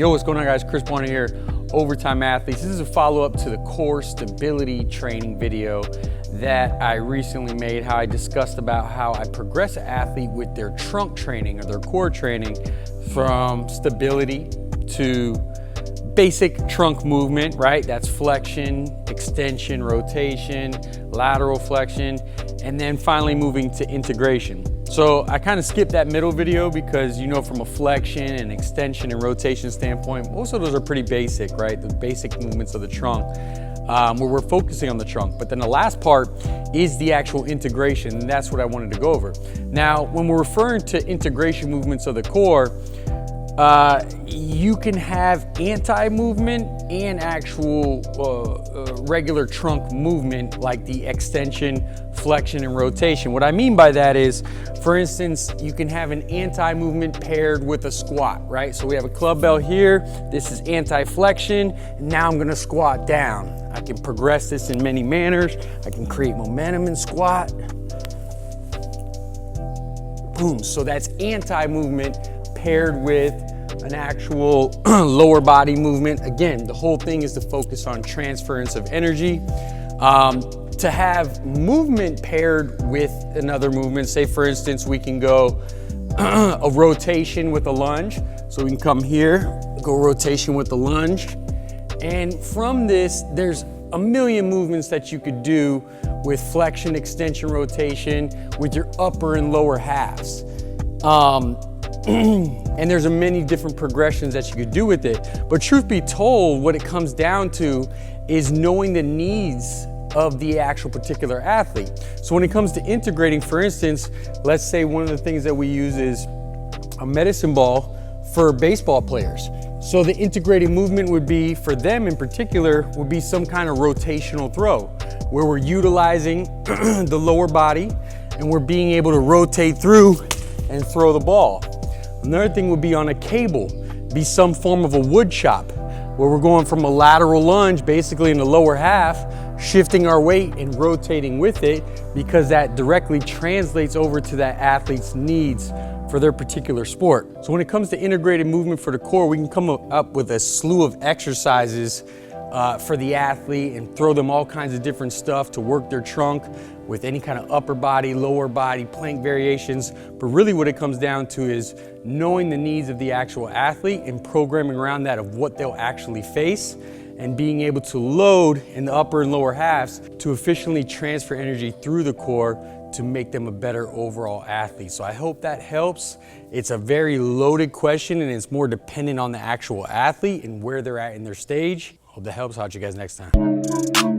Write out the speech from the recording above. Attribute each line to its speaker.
Speaker 1: Yo, what's going on, guys? Chris Bonner here, Overtime Athletes. This is a follow-up to the core stability training video that I recently made, how I discussed about how I progress an athlete with their trunk training or their core training from stability to basic trunk movement, right? That's flexion, extension, rotation, lateral flexion, and then finally moving to integration. So I kind of skipped that middle video because, you know, from a flexion and extension and rotation standpoint, most of those are pretty basic, right? The basic movements of the trunk, where we're focusing on the trunk. But then the last part is the actual integration, and that's what I wanted to go over. Now, when we're referring to integration movements of the core, you can have anti-movement and actual regular trunk movement, like the extension, flexion, and rotation. What I mean by that is, for instance, you can have an anti-movement paired with a squat, right? So we have a club bell here. This is anti-flexion, and now I'm gonna squat down. I can progress this in many manners. I can create momentum in squat. Boom, so that's anti-movement paired with an actual lower body movement. Again, the whole thing is to focus on transference of energy. To have movement paired with another movement, say for instance, we can go a rotation with a lunge. So we can come here, go rotation with the lunge. And from this, there's a million movements that you could do with flexion, extension, rotation with your upper and lower halves. And there's many different progressions that you could do with it. But truth be told, what it comes down to is knowing the needs of the actual particular athlete. So when it comes to integrating, for instance, let's say one of the things that we use is a medicine ball for baseball players. So the integrated movement would be, for them in particular, would be some kind of rotational throw, where we're utilizing the lower body and we're being able to rotate through and throw the ball. Another thing would be on a cable, be some form of a wood chop, where we're going from a lateral lunge, basically in the lower half, shifting our weight and rotating with it, because that directly translates over to that athlete's needs for their particular sport. So when it comes to integrated movement for the core, we can come up with a slew of exercises for the athlete and throw them all kinds of different stuff to work their trunk with any kind of upper body, lower body, plank variations. But really what it comes down to is knowing the needs of the actual athlete and programming around that of what they'll actually face, and being able to load in the upper and lower halves to efficiently transfer energy through the core to make them a better overall athlete. So I hope that helps. It's a very loaded question and it's more dependent on the actual athlete and where they're at in their stage. Hope that helps. I'll see you guys next time.